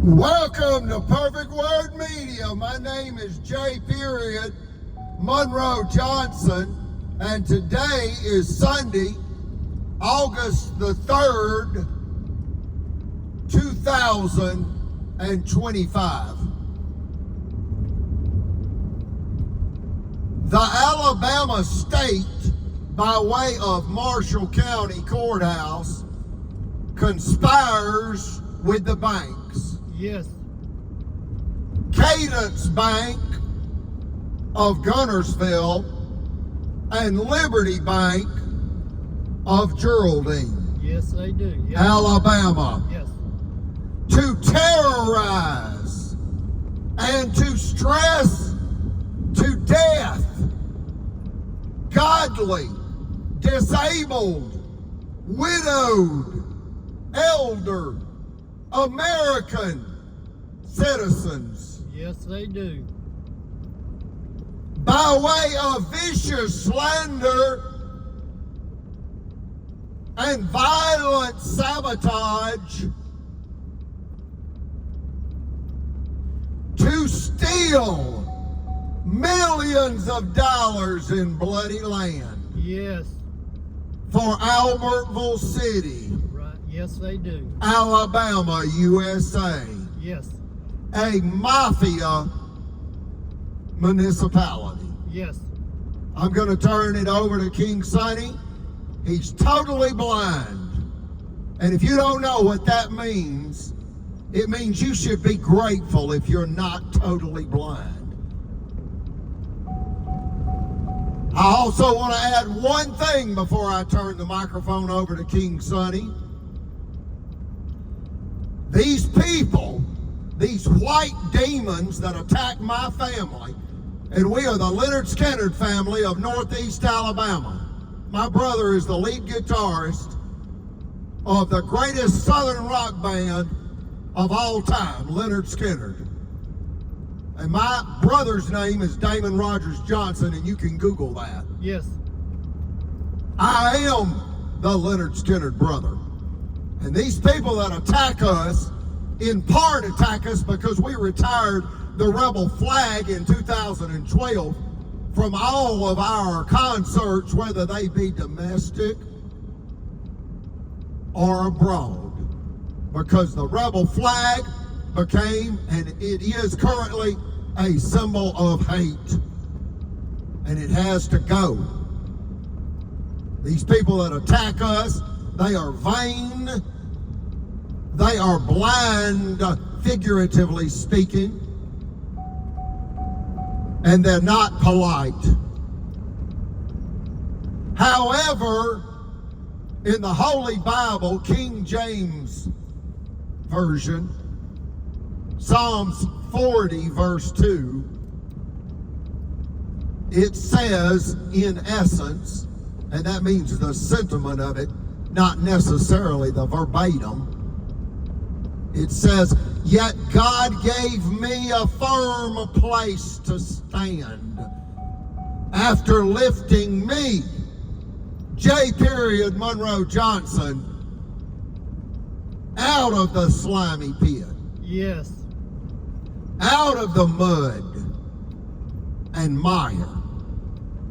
Welcome to Perfect Word Media. My name is J. Monroe Johnson, and today is Sunday, August the 3rd, 2025. The Alabama State, by way of Marshall County Courthouse, conspires with the banks. Yes. Cadence Bank of Gunnersville and Liberty Bank of Geraldine, Yes, they do. Yes. Alabama, Yes. to terrorize and to stress to death godly, disabled, widowed, elder American citizens Yes, they do. by way of vicious slander and violent sabotage to steal millions of dollars in bloody land Yes. for Albertville City, Right. Yes, they do. Alabama, USA, Yes. a mafia municipality. Yes. I'm going to turn it over to King Sonny. He's totally blind. And if you don't know what that means, it means you should be grateful if you're not totally blind. I also want to add one thing before I turn the microphone over to King Sonny. These people, these white demons that attack my family, and we are the Leonard Skinner family of Northeast Alabama. My brother is the lead guitarist of the greatest Southern rock band of all time, Leonard Skinner. And my brother's name is Damon Rogers Johnson, and you can Google that. Yes. I am the Leonard Skinner brother. And these people that attack us, in part attack us because we retired the rebel flag in 2012 from all of our concerts, whether they be domestic or abroad, because the rebel flag became, and it is currently, a symbol of hate, and it has to go. These people that attack us, they are vain, they are blind, figuratively speaking, and they're not polite. However, in the Holy Bible, King James Version, Psalms 40 verse 2, it says in essence, and that means the sentiment of it, not necessarily the verbatim, it says, "Yet God gave me a firm place to stand after lifting me, J. Monroe Johnson, out of the slimy pit, Yes. out of the mud and mire."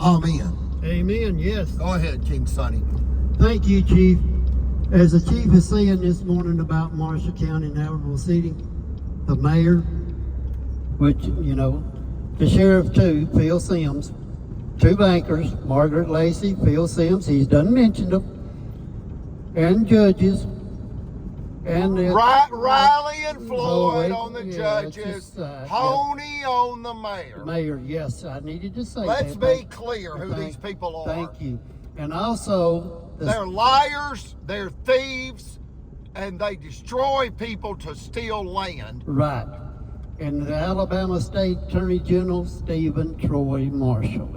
Amen. Amen. Yes. Go ahead, King Sonny. Thank you, Chief. As the Chief is saying this morning about Marshall County and Albertville City, the mayor, which, the sheriff too, Phil Sims, two bankers, Margaret Lacey, Phil Sims, he's done mentioned them, and judges, and Riley and Floyd on the yeah, it's judges, just, Honey on the mayor. Mayor, yes, I needed to say Let's that. be clear who these people are. Thank you. And also, They're liars, they're thieves, and they destroy people to steal land. right. And the Alabama State Attorney General, Stephen Troy Marshall.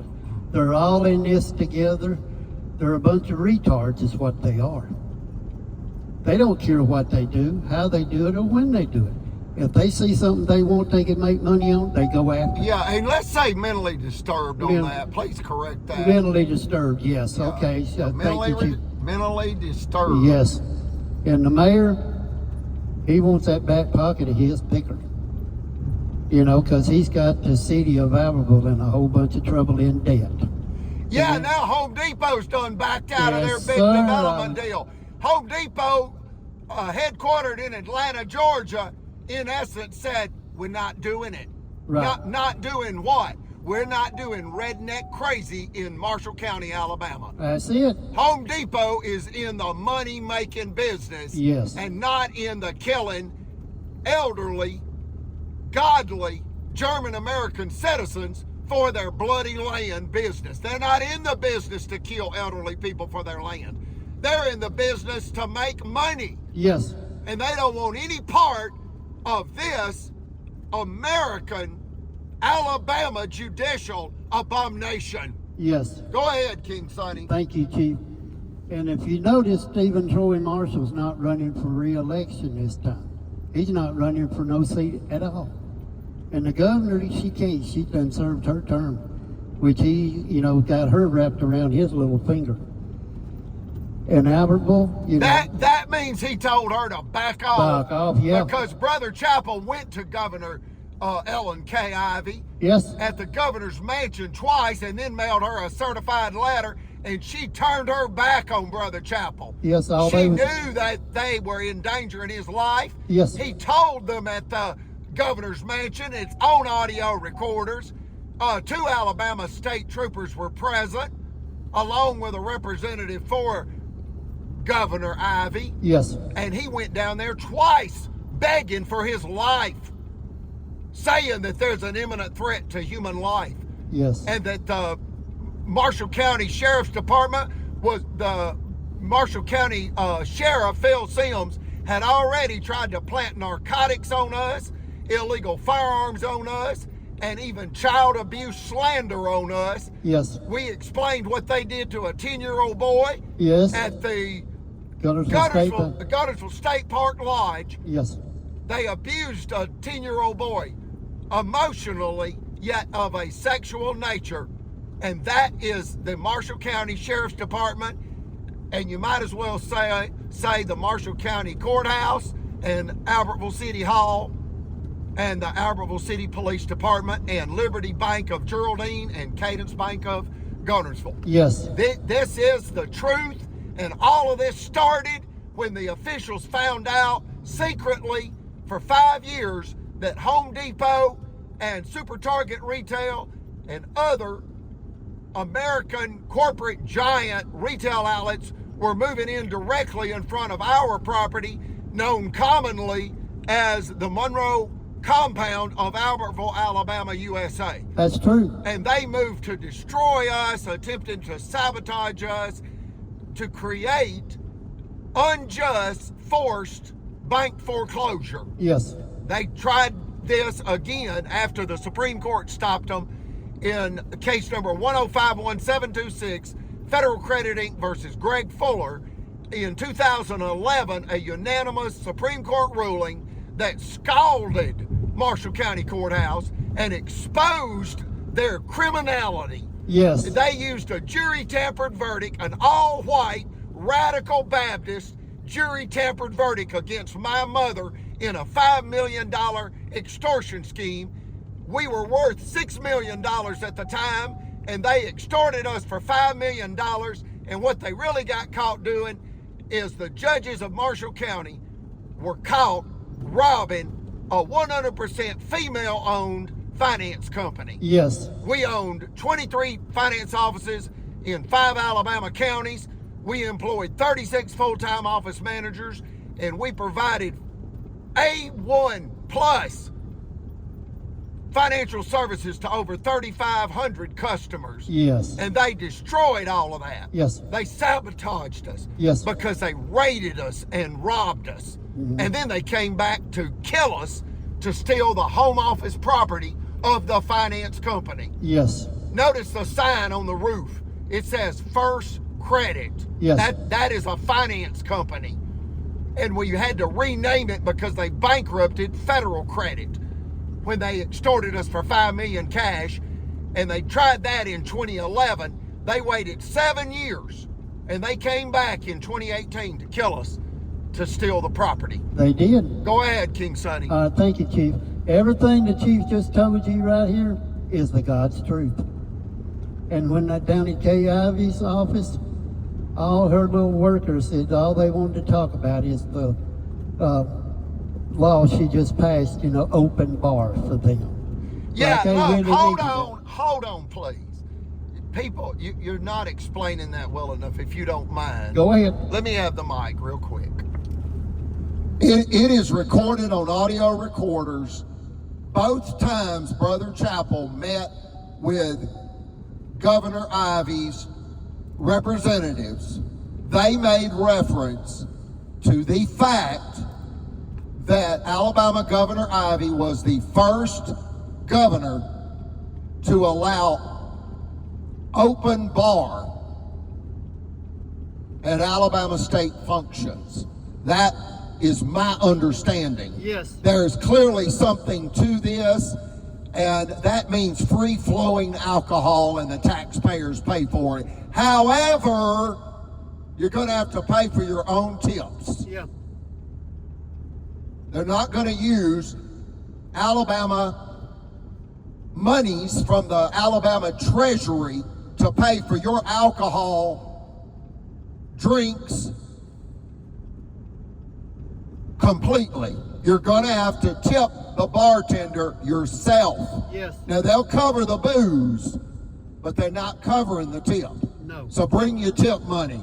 They're all in this together. They're a bunch of retards is what they are. They don't care what they do, how they do it, or when they do it. If they see something they want they can make money on, they go after it. Yeah, and let's say mentally disturbed on Men- that. Please correct that. Mentally disturbed, yes, Yeah. okay. So thank you, Chief. Mentally disturbed. Yes. And the mayor, He wants that back pocket of his bigger. You know, because he's got the city of Albertville in a whole bunch of trouble in debt. Yeah, now Home Depot's done backed out of their Yes, big sir. development deal. Home Depot, headquartered in Atlanta, Georgia, in essence said, we're not doing it. Right. Not doing what? We're not doing redneck crazy in Marshall County, Alabama. That's it. Home Depot is in the money-making business. Yes. And not in the killing elderly, godly German-American citizens for their bloody land business. They're not in the business to kill elderly people for their land. They're in the business to make money. Yes. And they don't want any part of this American Alabama judicial abomination. Yes. Go ahead, King Sonny. Thank you, Chief. And if you notice, Stephen Troy Marshall's not running for re-election this time. He's not running for no seat at all. And the governor, she can't. She done served her term, which he, you know, got her wrapped around his little finger. And Albertville, you know. That means he told her to back off. Back off, yeah. Because Brother Chappell went to Governor Ellen K. Ivey Yes. at the governor's mansion twice and then mailed her a certified letter, and she turned her back on Brother Chappell. Yes, all She they was- knew that they were endangering his life. Yes. He told them at the governor's mansion, it's on audio recorders. 2 Alabama state troopers were present, along with a representative for Governor Ivey. Yes. And he went down there twice begging for his life, saying that there's an imminent threat to human life. Yes. And that the Marshall County Sheriff's Department was the Marshall County Sheriff Phil Sims had already tried to plant narcotics on us, illegal firearms on us, and even child abuse slander on us. Yes. We explained what they did to a 10-year-old boy Yes. at the Guntersville. Guntersville State Park Lodge. Yes. They abused a 10-year-old boy emotionally, yet of a sexual nature. And that is the Marshall County Sheriff's Department. And you might as well say the Marshall County Courthouse and Albertville City Hall and the Albertville City Police Department and Liberty Bank of Geraldine and Cadence Bank of Guntersville. Yes. This is the truth, and all of this started when the officials found out secretly for 5 years that Home Depot and Super Target Retail and other American corporate giant retail outlets were moving in directly in front of our property, known commonly as the Monroe compound of Albertville, Alabama, USA. That's true. And they moved to destroy us, attempting to sabotage us, to create unjust, forced bank foreclosure. Yes. They tried this again after the Supreme Court stopped them in case number 1051726, Federal Credit Inc. versus Greg Fuller. In 2011, a unanimous Supreme Court ruling that scalded Marshall County Courthouse and exposed their criminality. Yes. They used a jury-tampered verdict, an all-white radical Baptist jury-tampered verdict against my mother in a $5 million extortion scheme. We were worth $6 million at the time, and they extorted us for $5 million. And what they really got caught doing is the judges of Marshall County were caught robbing a 100% female-owned finance company. Yes. We owned 23 finance offices in 5 Alabama counties. We employed 36 full-time office managers, and we provided A1 plus financial services to over 3,500 customers. Yes. And they destroyed all of that. Yes. They sabotaged us. Yes. Because they raided us and robbed us. Mhm. And then they came back to kill us to steal the home office property of the finance company. Yes. Notice the sign on the roof. It says First Credit. Yes. That is a finance company. And we had to rename it because they bankrupted Federal Credit when they extorted us for $5 million cash. And they tried that in 2011. They waited 7 years, and they came back in 2018 to kill us. to steal the property. They did. Go ahead, King Sonny. Thank you, Chief. Everything the Chief just told you right here is the God's truth. And when that down at Kay Ivy's office, all her little workers said all they wanted to talk about is the law she just passed, open bar for them. Yeah, Like they look, really hold needed hold on, please. People, you're not explaining that well enough, if you don't mind. Go ahead. Let me have the mic real quick. It is recorded on audio recorders. Both times Brother Chappell met with Governor Ivy's representatives, they made reference to the fact that Alabama Governor Ivy was the first governor to allow open bar at Alabama state functions. That is my understanding. Yes. There's clearly something to this, and that means free-flowing alcohol and the taxpayers pay for it. However, you're going to have to pay for your own tips. Yeah. They're not going to use Alabama monies from the Alabama Treasury to pay for your alcohol, drinks, completely. You're going to have to tip the bartender yourself. Yes. Now, they'll cover the booze, but they're not covering the tip. No. So bring your tip money,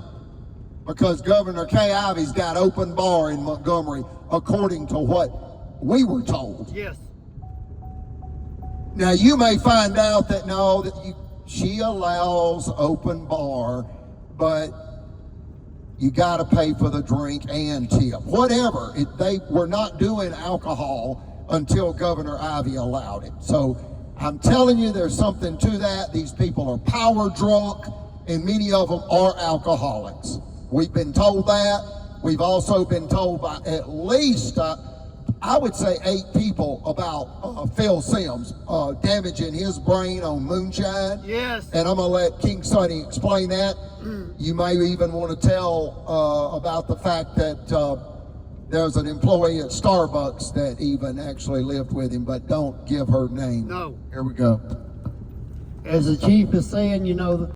because Governor Kay Ivy's got open bar in Montgomery, according to what we were told. Yes. Now, you may find out that she allows open bar, but you got to pay for the drink and tip. Whatever. They were not doing alcohol until Governor Ivy allowed it. So I'm telling you, there's something to that. These people are power drunk, and many of them are alcoholics. We've been told that. We've also been told by at least, I would say 8 people about Phil Sims damaging his brain on moonshine. Yes. And I'm going to let King Sonny explain that. You may even want to tell about the fact that there's an employee at Starbucks that even actually lived with him, but don't give her name. No. Here we go. As the Chief is saying,